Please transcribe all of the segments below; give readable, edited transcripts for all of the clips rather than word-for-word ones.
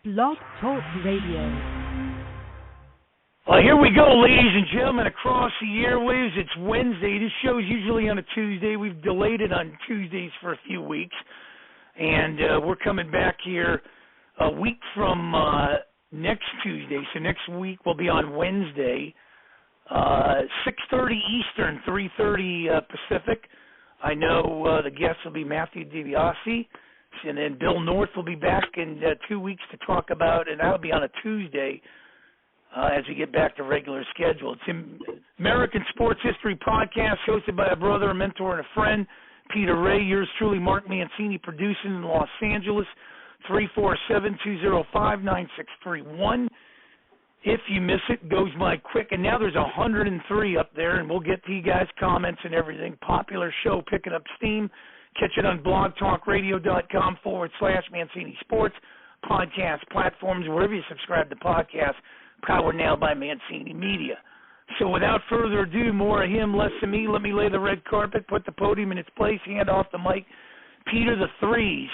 Blog Talk Radio. Well, here we go, ladies and gentlemen, across the airwaves. It's Wednesday. This show's usually on a Tuesday. We've delayed it on Tuesdays for a few weeks, and we're coming back here a week from next Tuesday. So next week will be on Wednesday, 6:30 Eastern, 3:30 Pacific. I know the guest will be Matthew DiBiase, and then Bill North will be back in 2 weeks to talk about, and that'll be on a Tuesday as we get back to regular schedule. It's American Sports History Podcast, hosted by a brother, a mentor, and a friend, Peter Ray. Yours truly, Mark Mancini, producing in Los Angeles, 347-205-9631. If you miss it, goes by quick. And now there's 103 up there, and we'll get to you guys' comments and everything. Popular show picking up steam. Catch it on blogtalkradio.com/Mancini Sports, podcast platforms, wherever you subscribe to podcasts, powered now by Mancini Media. So without further ado, more of him, less of me. Let me lay the red carpet, put the podium in its place, hand off the mic. Peter the Threes,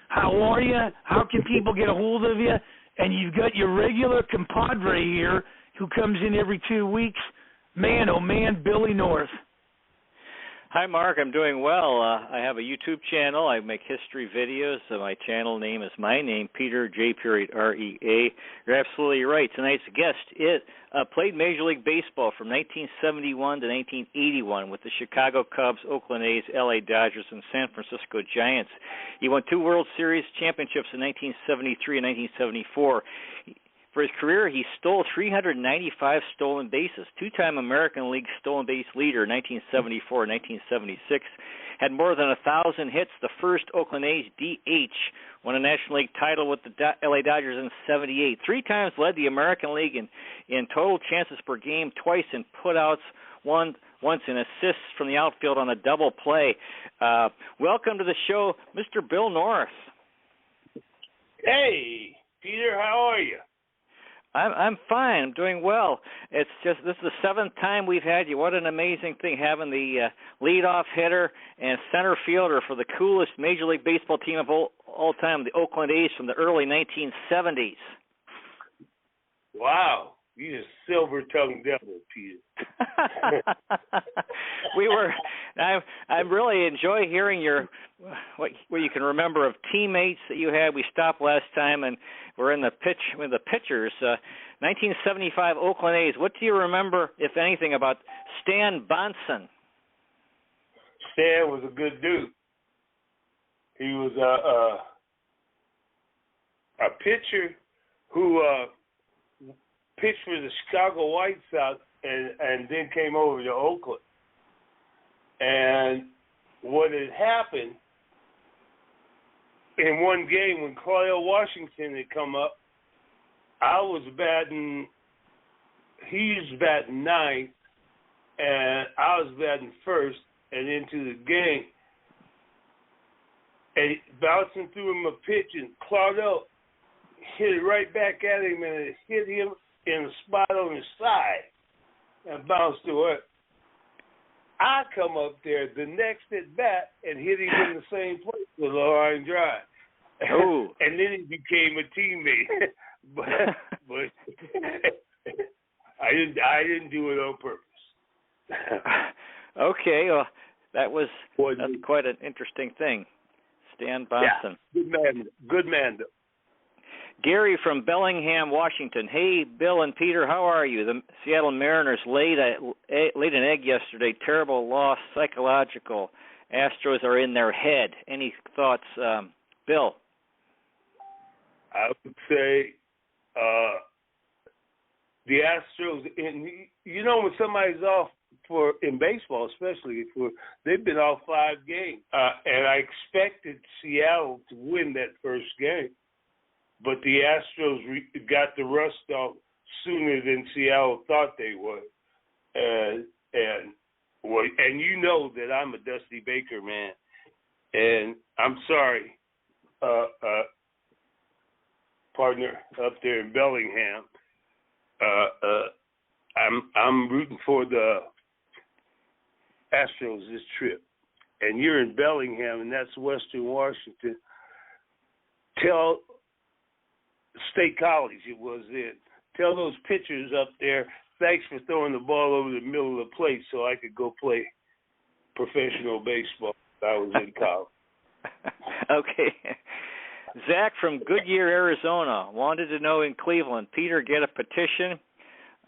how are you? How can people get a hold of you? And you've got your regular compadre here who comes in every 2 weeks. Man, oh man, Billy North. Hi, Mark. I'm doing well. I have a YouTube channel. I make history videos. My channel name is my name, Peter J. R-E-A. You're absolutely right. Tonight's guest played Major League Baseball from 1971 to 1981 with the Chicago Cubs, Oakland A's, L.A. Dodgers, and San Francisco Giants. He won 2 World Series championships in 1973 and 1974. For his career, he stole 395 stolen bases, 2-time American League stolen base leader in 1974 and 1976, had more than 1,000 hits, the first Oakland A's DH, won a National League title with the L.A. Dodgers in 78, 3 times led the American League in total chances per game, twice in putouts, once in assists from the outfield on a double play. Welcome to the show, Mr. Bill North. Hey, Peter, how are you? I'm fine. I'm doing well. It's just this is the 7th time we've had you. What an amazing thing having the leadoff hitter and center fielder for the coolest Major League Baseball team of all time, the Oakland A's from the early 1970s. Wow, you're a silver-tongued devil, Peter. I really enjoy hearing what you can remember of teammates that you had. We stopped last time and we're in the pitchers. 1975 Oakland A's. What do you remember, if anything, about Stan Bonson? Stan was a good dude. He was a pitcher who pitched for the Chicago White Sox and then came over to Oakland. And what had happened in one game when Claudio Washington had come up, I was batting, he was batting 9th, and I was batting 1st, and into the game. And bouncing through him a pitch, and Claudio hit it right back at him, and it hit him in a spot on his side and bounced to it. I come up there the next at bat and hit him in the same place with a line drive. Oh. And then he became a teammate. but I didn't do it on purpose. Okay, well, that's quite an interesting thing. Stan Bonson. Yeah, good man. Gary from Bellingham, Washington. Hey, Bill and Peter, how are you? The Seattle Mariners laid an egg yesterday. Terrible loss, psychological. Astros are in their head. Any thoughts, Bill? I would say the Astros, and when somebody's off in baseball especially, they've been off 5 games. And I expected Seattle to win that first game. But the Astros got the rust off sooner than Seattle thought they would, and you know that I'm a Dusty Baker man, and I'm sorry, partner up there in Bellingham. I'm rooting for the Astros this trip, and you're in Bellingham, and that's Western Washington. State College it was then. Tell those pitchers up there, thanks for throwing the ball over the middle of the plate so I could go play professional baseball when I was in college. Okay. Zach from Goodyear, Arizona, wanted to know in Cleveland, Peter, get a petition.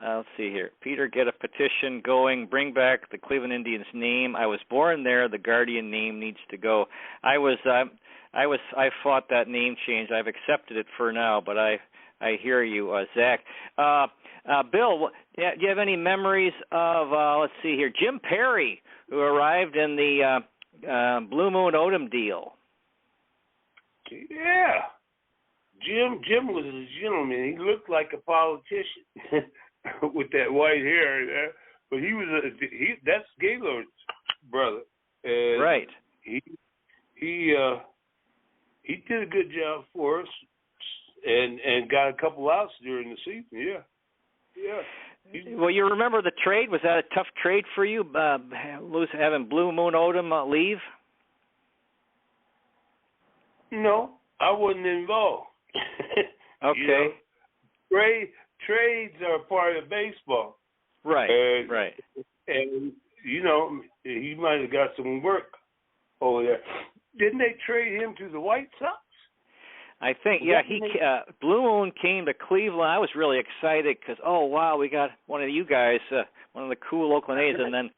Let's see here. Peter, get a petition going. Bring back the Cleveland Indians name. I was born there. The Guardian name needs to go. I fought that name change. I've accepted it for now, but I hear you, Zach. Bill, do you have any memories of, let's see here, Jim Perry, who arrived in the Blue Moon Odom deal? Yeah. Jim was a gentleman. He looked like a politician with that white hair. But he was that's Gaylord's brother. And right. He did a good job for us and got a couple outs during the season. Yeah. Well, you remember the trade? Was that a tough trade for you, having Blue Moon Odom leave? No, I wasn't involved. Okay. Trades are part of baseball. Right. And he might have got some work over there. Didn't they trade him to the White Sox? I think, Blue Moon came to Cleveland. I was really excited because, oh, wow, we got one of you guys, one of the cool Oakland A's, and then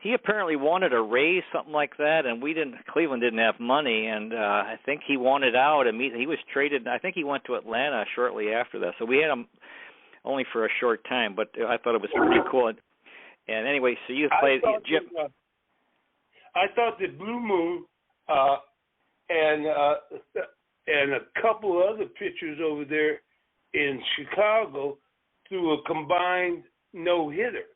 he apparently wanted a raise, something like that, and Cleveland didn't have money, and I think he wanted out immediately. He was traded. I think he went to Atlanta shortly after that, so we had him only for a short time, but I thought it was pretty cool. And anyway, so you played Jim. I thought that Blue Moon and a couple of other pitchers over there in Chicago threw a combined no-hitter.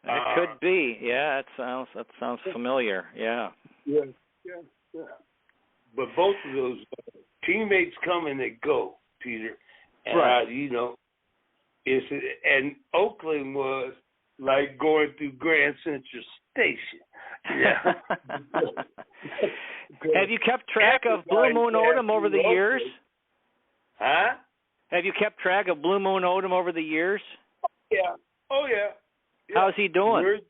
It could be. Yeah, that sounds familiar. Yeah. Yeah. But both of those teammates come and they go, Peter. And right. And Oakland was like going through Grand Central Station. Yeah. Have you kept track of Blue Moon Odom over the years? Huh? Have you kept track of Blue Moon Odom over the years? Yeah. Oh, yeah. How's he doing?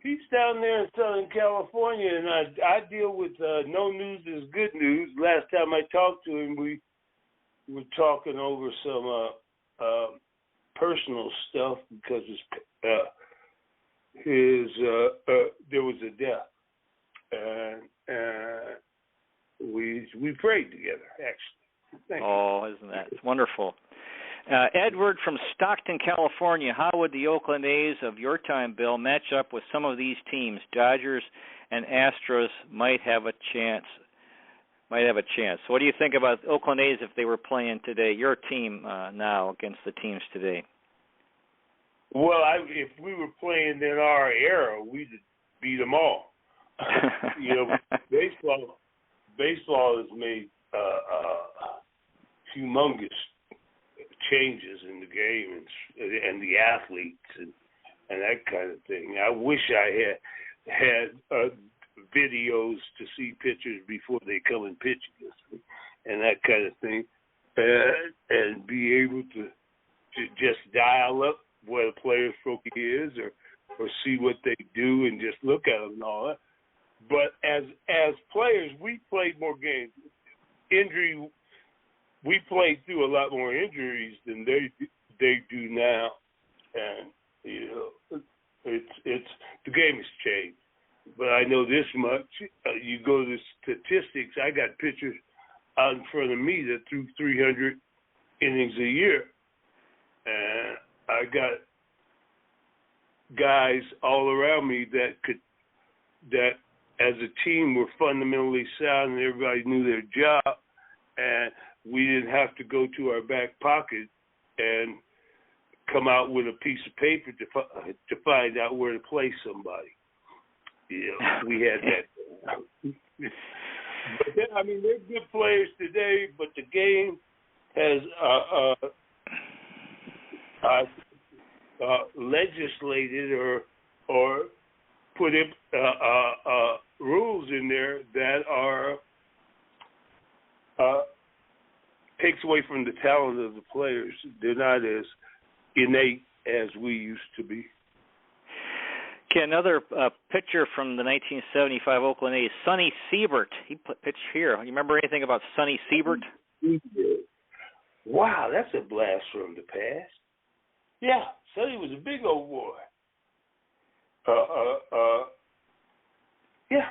He's down there in Southern California, and I deal with no news is good news. Last time I talked to him, we were talking over some personal stuff because there was a death, and we prayed together, actually. Thank you. Isn't that wonderful? Edward from Stockton, California. How would the Oakland A's of your time, Bill, match up with some of these teams? Dodgers and Astros might have a chance. So what do you think about Oakland A's if they were playing today, your team now against the teams today? Well, if we were playing in our era, we'd beat them all. Baseball has made humongous changes in the game and the athletes and that kind of thing. I wish I had videos to see pitchers before they come and pitch against me and that kind of thing, and be able to just dial up what a player's focus is or see what they do and just look at them and all that. But as players, we played more games. We played through a lot more injuries than they do now, and it's the game has changed. But I know this much: you go to the statistics. I got pitchers out in front of me that threw 300 innings a year, and I got guys all around me that as a team were fundamentally sound and everybody knew their job, and we didn't have to go to our back pocket and come out with a piece of paper to find out where to place somebody. We had that. But they're good players today, but the game has legislated or put in rules in there that are takes away from the talent of the players. They're not as innate as we used to be. Okay, another pitcher from the 1975 Oakland A's, Sonny Siebert. He pitched here. You remember anything about Sonny Siebert? Wow, that's a blast from the past. Yeah, Sonny was a big old boy. Yeah,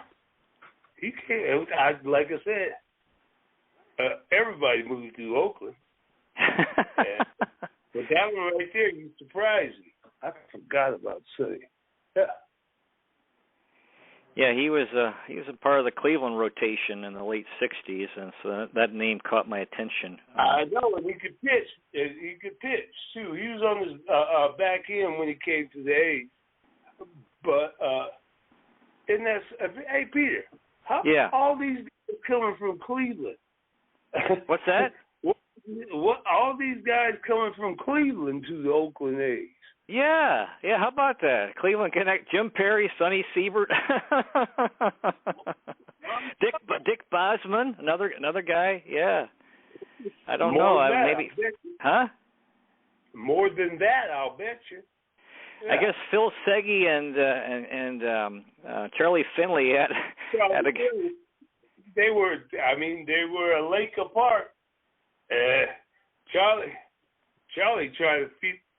he came. Like I said, everybody moved to Oakland. But that one right there, you surprised me. I forgot about Sonny. Yeah. Yeah, he was a part of the Cleveland rotation in the late '60s, and so that name caught my attention. I know, and he could pitch. He could pitch too. He was on his back end when he came to the A's. But and that's hey Peter, how all these guys coming from Cleveland? What's that? What all these guys coming from Cleveland to the Oakland A's? Yeah. How about that? Cleveland Connect, Jim Perry, Sonny Siebert, Dick Bosman, another guy. Yeah. I don't know. Maybe. Huh? More than that, I'll bet you. Yeah. I guess Phil Segui and Charlie Finley had a. They were. I mean, they were a lake apart. Charlie tried to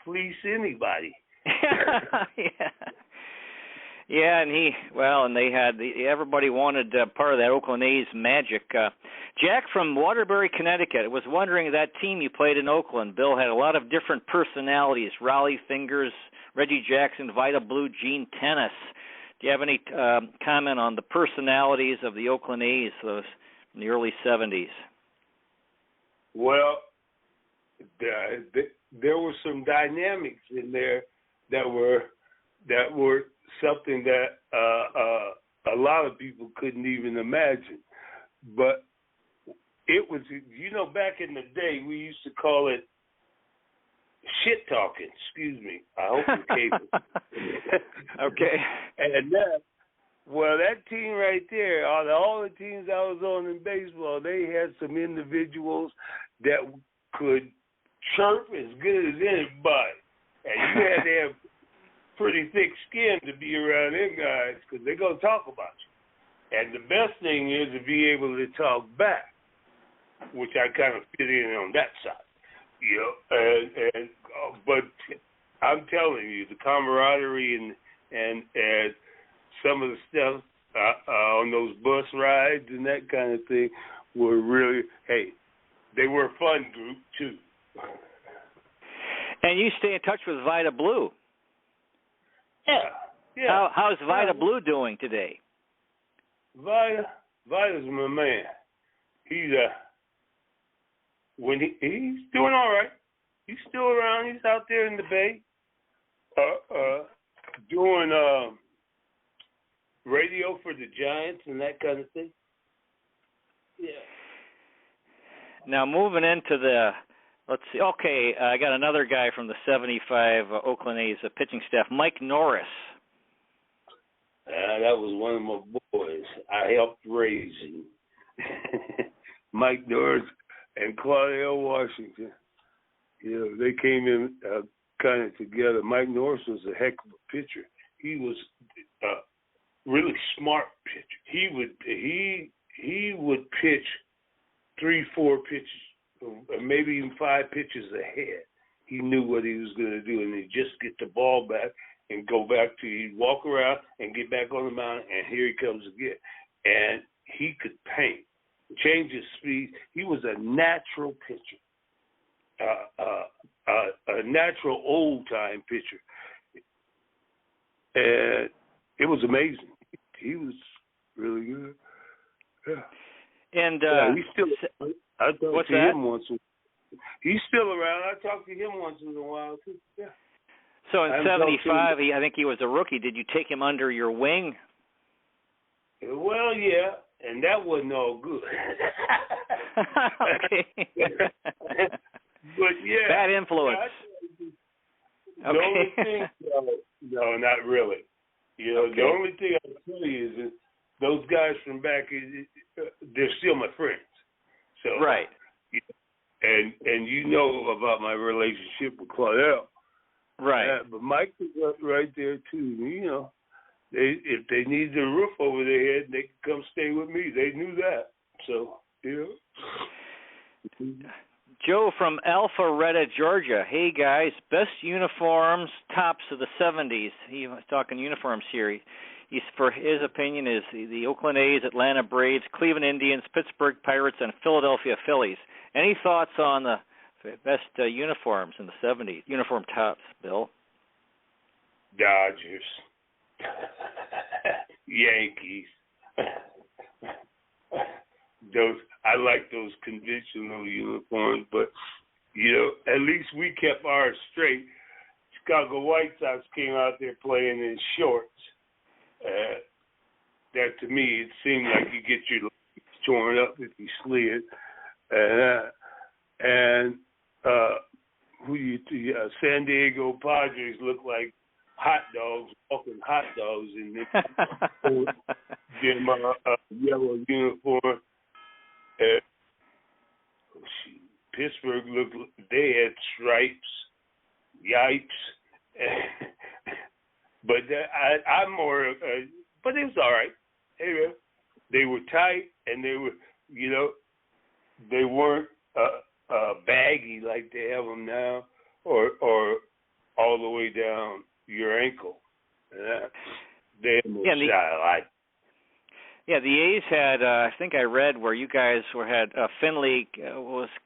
fleece anybody. Yeah, and they had everybody wanted part of that Oakland A's magic. Jack from Waterbury, Connecticut, was wondering, that team you played in Oakland, Bill, had a lot of different personalities: Raleigh Fingers, Reggie Jackson, Vida Blue, Gene Tennis. Do you have any comment on the personalities of the Oakland A's those in the early '70s? Well, there were some dynamics in there that were something that a lot of people couldn't even imagine. But it was, back in the day, we used to call it shit talking. Excuse me. I hope you're capable. Okay. And that team right there, all the teams I was on in baseball, they had some individuals that could chirp as good as anybody. And you had to have pretty thick skin to be around them guys, because they're going to talk about you. And the best thing is to be able to talk back, which I kind of fit in on that side. But I'm telling you, the camaraderie and some of the stuff on those bus rides and that kind of thing were really, they were a fun group too. And you stay in touch with Vida Blue. Yeah. How's Vida Blue doing today? Vida's my man. He's doing all right. He's still around. He's out there in the Bay, doing radio for the Giants and that kind of thing. Yeah. Now moving into the, let's see. Okay, I got another guy from the '75 Oakland A's pitching staff, Mike Norris. That was one of my boys. I helped raise him. Mike Norris and Claudio Washington. They came in kind of together. Mike Norris was a heck of a pitcher. He was a really smart pitcher. He would pitch 3-4 pitches, maybe even 5 pitches ahead. He knew what he was going to do, and he'd just get the ball back and go back to, he'd walk around and get back on the mound, and here he comes again. And he could paint, change his speed. He was a natural pitcher, a natural old-time pitcher. And it was amazing. He was really good. Yeah. And he's still, I talk to him once. He's still around. I talk to him once in a while too. Yeah. So in '75, I think he was a rookie. Did you take him under your wing? Well, yeah, and that wasn't all good. Okay. But yeah, bad influence. The only thing, no, not really. The only thing I'll tell you is that those guys from back, they're still my friends. So right. and you know about my relationship with Claudel. Right. But Mike was right there too. You know, if they need the roof over their head, they can come stay with me. They knew that. So, you know. Joe from Alpharetta, Georgia. Hey guys, best uniforms, tops of the 70s. He was talking uniforms here. He's, for his opinion, is the Oakland A's, Atlanta Braves, Cleveland Indians, Pittsburgh Pirates, and Philadelphia Phillies. Any thoughts on the best uniforms in the 70s? Uniform tops, Bill? Dodgers. Yankees. I like those conventional uniforms, but you know, at least we kept ours straight. Chicago White Sox came out there playing in shorts. That to me, it seemed like you get your legs torn up if you slid. San Diego Padres look like hot dogs, walking hot dogs in their yellow uniform. Pittsburgh they had stripes, yipes. But I'm more, but it was all right. They were tight, and they were, you know, they weren't baggy like they have them now, or all the way down your ankle. They had more style. Yeah, the A's had, I think I read where you guys had Finley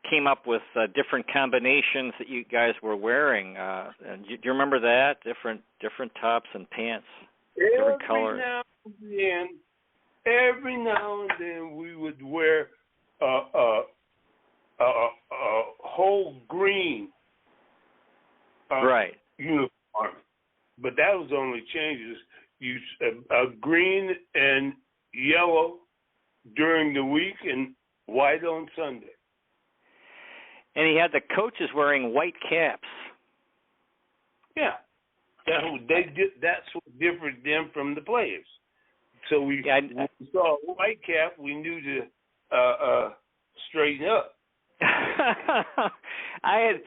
came up with different combinations that you guys were wearing. And do you remember that? Different tops and pants, different colors. Every now and then we would wear a whole green right uniform, but that was only changes. A green and yellow during the week and white on Sunday. And he had the coaches wearing white caps. Yeah, that's what differed them from the players. So when we saw a white cap, we knew to straighten up. I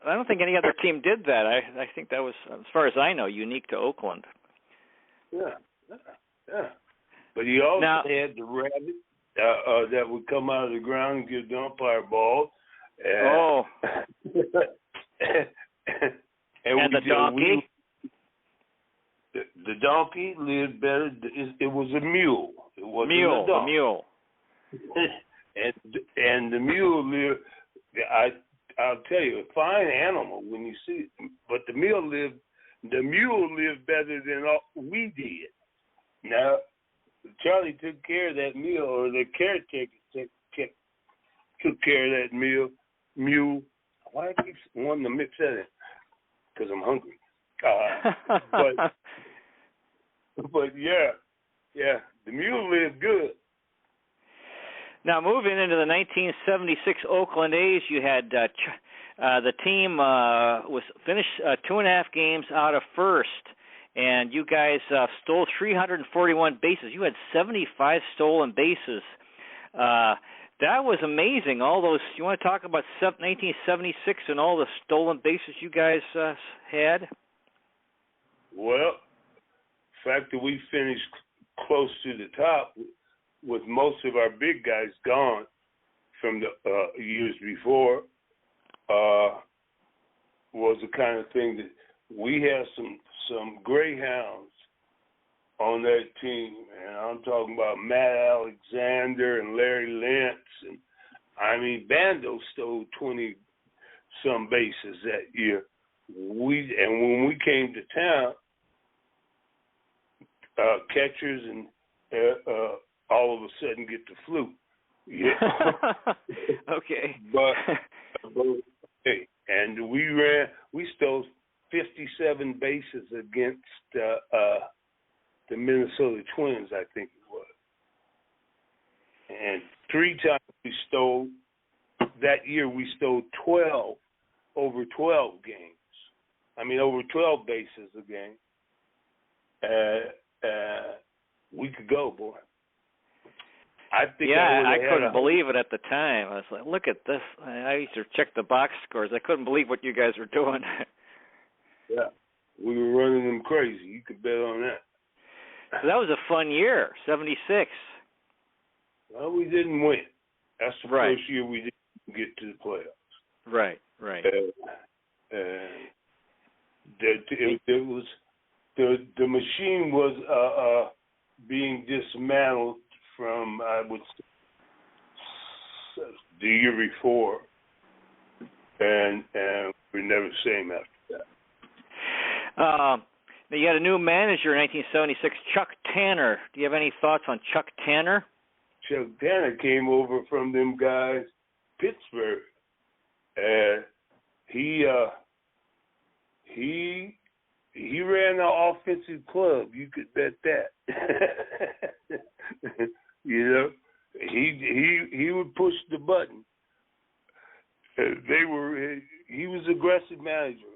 don't think any other team did that. I think that was, as far as I know, unique to Oakland. Yeah. But he also had the rabbit that would come out of the ground and give the umpire balls. And the donkey? The donkey lived better. It was a mule. It wasn't a donkey. The mule. and the mule lived. I'll tell you, a fine animal when you see it. But the mule lived better than we did. Now, Charlie took care of that mule, or the caretaker took care of that mule. Why I keep wanting to mix that in? Because I'm hungry. But yeah, the mule lived good. Now, moving into the 1976 Oakland A's, you had the team was finished 2.5 games out of first, and you guys stole 341 bases. You had 75 stolen bases. That was amazing. All those. You want to talk about 1976 and all the stolen bases you guys had? Well, the fact that we finished close to the top with most of our big guys gone from the years before was the kind of thing that we had some greyhounds on that team, and I'm talking about Matt Alexander and Larry Lentz, and I mean Bando stole 20-some bases that year. When we came to town, catchers and all of a sudden get the flu. Yeah. Okay. But hey, and we stole 57 bases against the Minnesota Twins, I think it was. And 3 times we stole, that year we stole 12 over 12 games. I mean, over 12 bases a game. We could go, boy. I think I couldn't believe it at the time. I was like, look at this. I used to check the box scores. I couldn't believe what you guys were doing. Yeah, we were running them crazy. You could bet on that. So that was a fun year, 76. Well, we didn't win. That's the Right. first year we didn't get to the playoffs. Right. It was the machine was being dismantled from I would say the year before, and we're never the same after that. You had a new manager in 1976, Chuck Tanner. Do you have any thoughts on Chuck Tanner? Chuck Tanner came over from them guys, Pittsburgh. He ran the offensive club. You could bet that. You know, he would push the button. He was aggressive manager,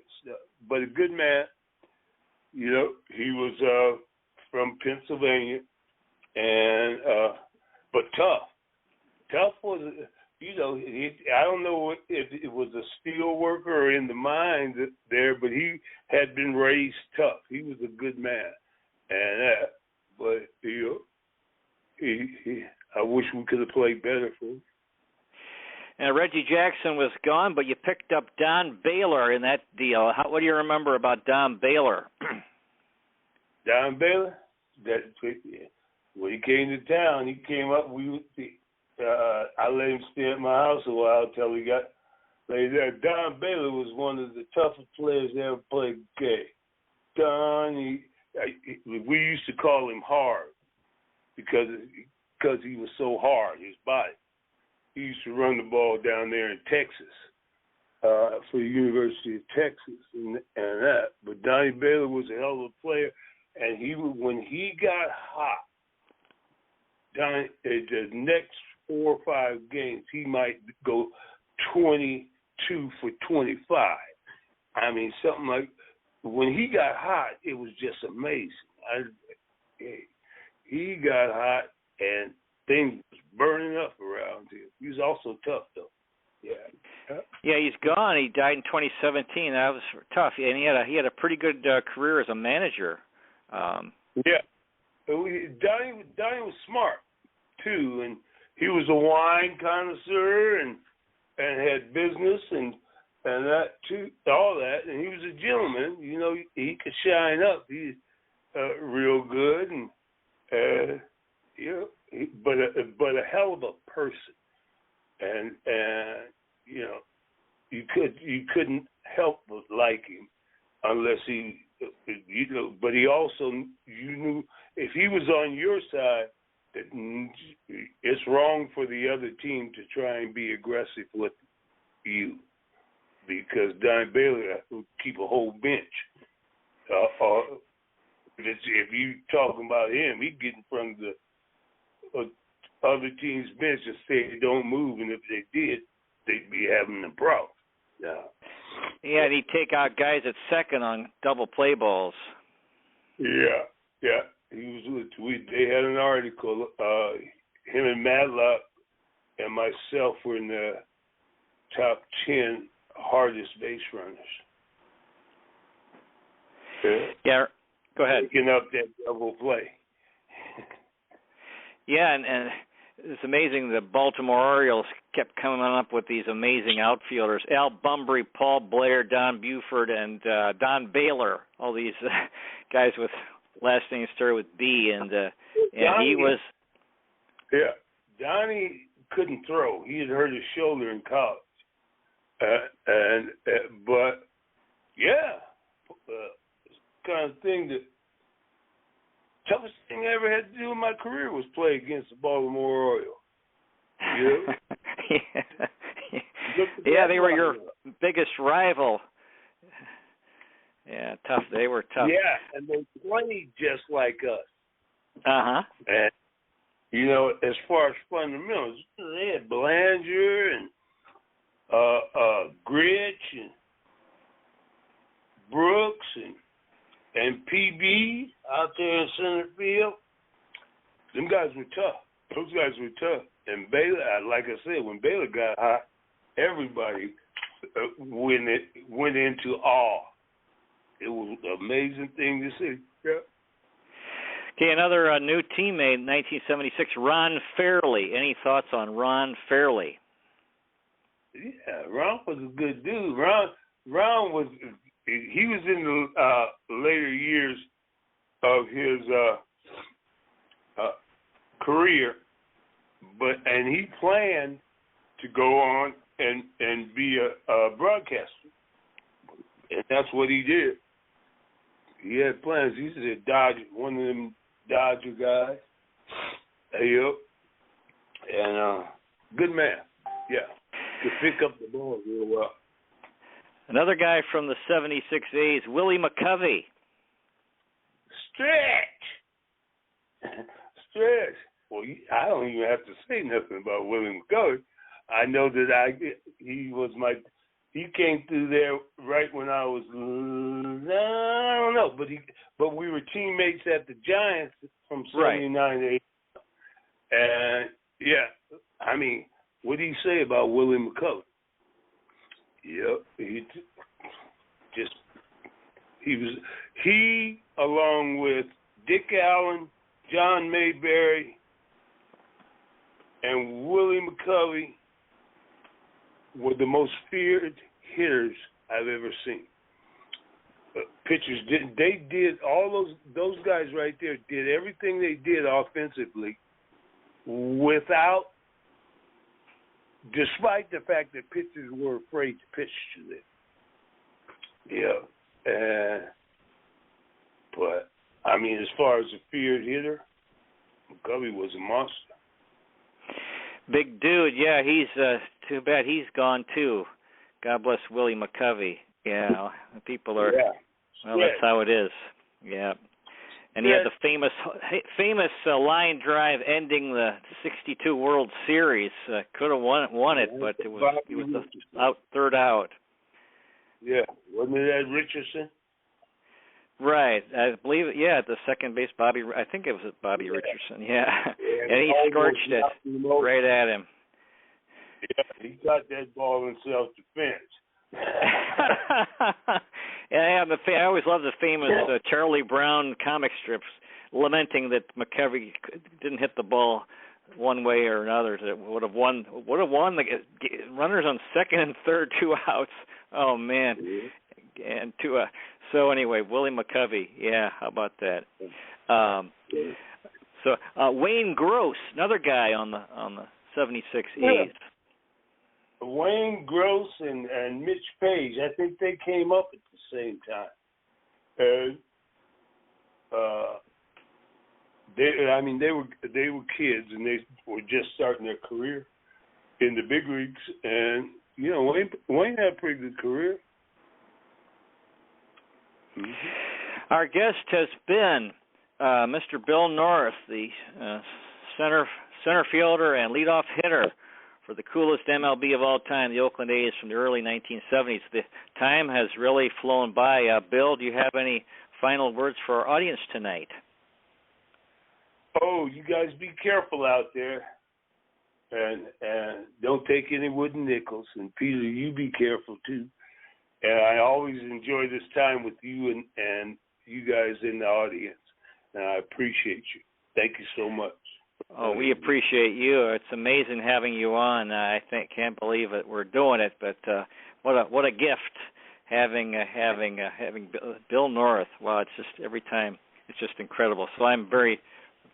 but a good man. You know, he was from Pennsylvania, and but tough. Tough was, you know, I don't know if it was a steel worker or in the mines there, but he had been raised tough. He was a good man, and but you know, I wish we could have played better for him. And Reggie Jackson was gone, but you picked up Don Baylor in that deal. What do you remember about Don Baylor? Don Baylor, when he came to town, he came up. I let him stay at my house a while till he got laid there. Don Baylor was one of the toughest players that ever played gay. Don, we used to call him hard because he was so hard, his body. He used to run the ball down there in Texas for the University of Texas and that. But Donnie Baylor was a hell of a player, and when he got hot, the next 4 or 5 games, he might go 22 for 25. I mean, something like when he got hot, it was just amazing. He got hot and things was burning up around him. He was also tough, though. Yeah. Yeah, he's gone. He died in 2017. That was tough, and he had a pretty good career as a manager. Yeah, Donnie was smart too, and he was a wine connoisseur and had business and that too, all that, and he was a gentleman. You know, he could shine up. He's real good, and you know, but a hell of a person, and you know, you couldn't help but like him unless he, you know. But he also, you knew if he was on your side, that it's wrong for the other team to try and be aggressive with you, because Don Baylor would keep a whole bench. If you talking about him, he'd get in front of the other team's bench and say don't move, and if they did, they'd be having a problem. Yeah, and he'd take out guys at second on double play balls. Yeah. He was. They had an article. Him and Matlock and myself were in the top 10 hardest base runners. Yeah. Go ahead. Picking up that double play. Yeah, and it's amazing the Baltimore Orioles kept coming up with these amazing outfielders: Al Bumbry, Paul Blair, Don Buford, and Don Baylor. All these guys with last names started with B, and he was. Yeah, Donnie couldn't throw. He had hurt his shoulder in college, but yeah, kind of thing that. Toughest thing I ever had to do in my career was play against the Baltimore Orioles. You know? Yeah, they were your biggest rival. Yeah, tough. They were tough. Yeah, and they played just like us. Uh-huh. And, you know, as far as fundamentals, they had Belanger and Gritch and Brooks and PB out there in center field. Them guys were tough. Those guys were tough. And Baylor, like I said, when Baylor got hot, everybody went into awe. It was an amazing thing to see. Yeah. Okay, another new teammate, 1976, Ron Fairley. Any thoughts on Ron Fairley? Yeah, Ron was a good dude. Ron was in the later years of his career, and he planned to go on and be a broadcaster, and that's what he did. He had plans. He's a Dodger, one of them Dodger guys. Yep. And good man. Yeah. Could pick up the ball real well. Another guy from the 76 A's, Willie McCovey. Stretch. Well, I don't even have to say nothing about Willie McCovey. I know that he came through there right when I was, I don't know, but we were teammates at the Giants from 79 to 80. And yeah, I mean, what do you say about Willie McCovey? Yep, he along with Dick Allen, John Mayberry, and Willie McCovey were the most feared hitters I've ever seen. Pitchers did all those guys right there did everything they did offensively despite the fact that pitchers were afraid to pitch to them. Yeah. But, I mean, as far as a feared hitter, McCovey was a monster. Big dude, yeah, he's too bad he's gone too. God bless Willie McCovey. Yeah, people are, well, that's how it is. Yeah. And he had the famous line drive ending the '62 World Series. Could have won it, but he was the third out. Yeah, wasn't it Ed Richardson? Right, I believe it. Yeah, the second base, I think it was Bobby Richardson. Yeah, and he scorched it right at him. Yeah, he got that ball in self-defense. And I always love the famous Charlie Brown comic strips lamenting that McCovey didn't hit the ball one way or another. That would have won. The runners on second and third, 2 outs. Oh man, and so anyway, Willie McCovey. Yeah, how about that? So Wayne Gross, another guy on the 76 A's. Wayne Gross and Mitch Page, I think they came up at the same time. And they were kids and they were just starting their career in the big leagues. And Wayne had a pretty good career. Mm-hmm. Our guest has been Mr. Bill North, the center fielder and leadoff hitter for the coolest MLB of all time, the Oakland A's from the early 1970s. The time has really flown by. Bill, do you have any final words for our audience tonight? Oh, you guys be careful out there, and don't take any wooden nickels. And Peter, you be careful too. And I always enjoy this time with you and you guys in the audience, and I appreciate you. Thank you so much. Oh, we appreciate you. It's amazing having you on. I can't believe it. We're doing it, but what a gift having Bill North. Wow, it's just every time it's just incredible. So I'm very,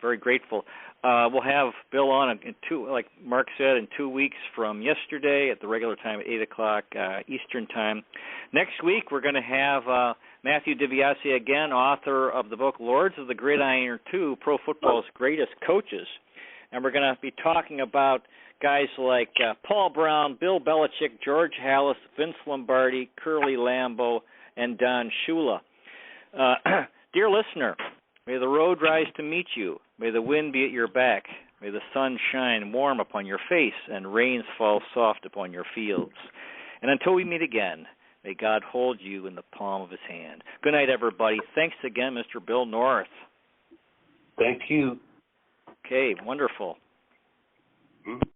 very grateful. We'll have Bill on in like Mark said, in 2 weeks from yesterday at the regular time at 8:00 Eastern time. Next week we're going to have Matthew DiBiase again, author of the book Lords of the Gridiron 2, Pro Football's Greatest Coaches. And we're going to be talking about guys like Paul Brown, Bill Belichick, George Halas, Vince Lombardi, Curly Lambeau, and Don Shula. Dear listener, may the road rise to meet you. May the wind be at your back. May the sun shine warm upon your face and rains fall soft upon your fields. And until we meet again, may God hold you in the palm of his hand. Good night, everybody. Thanks again, Mr. Bill North. Thank you. Okay, wonderful. Mhm.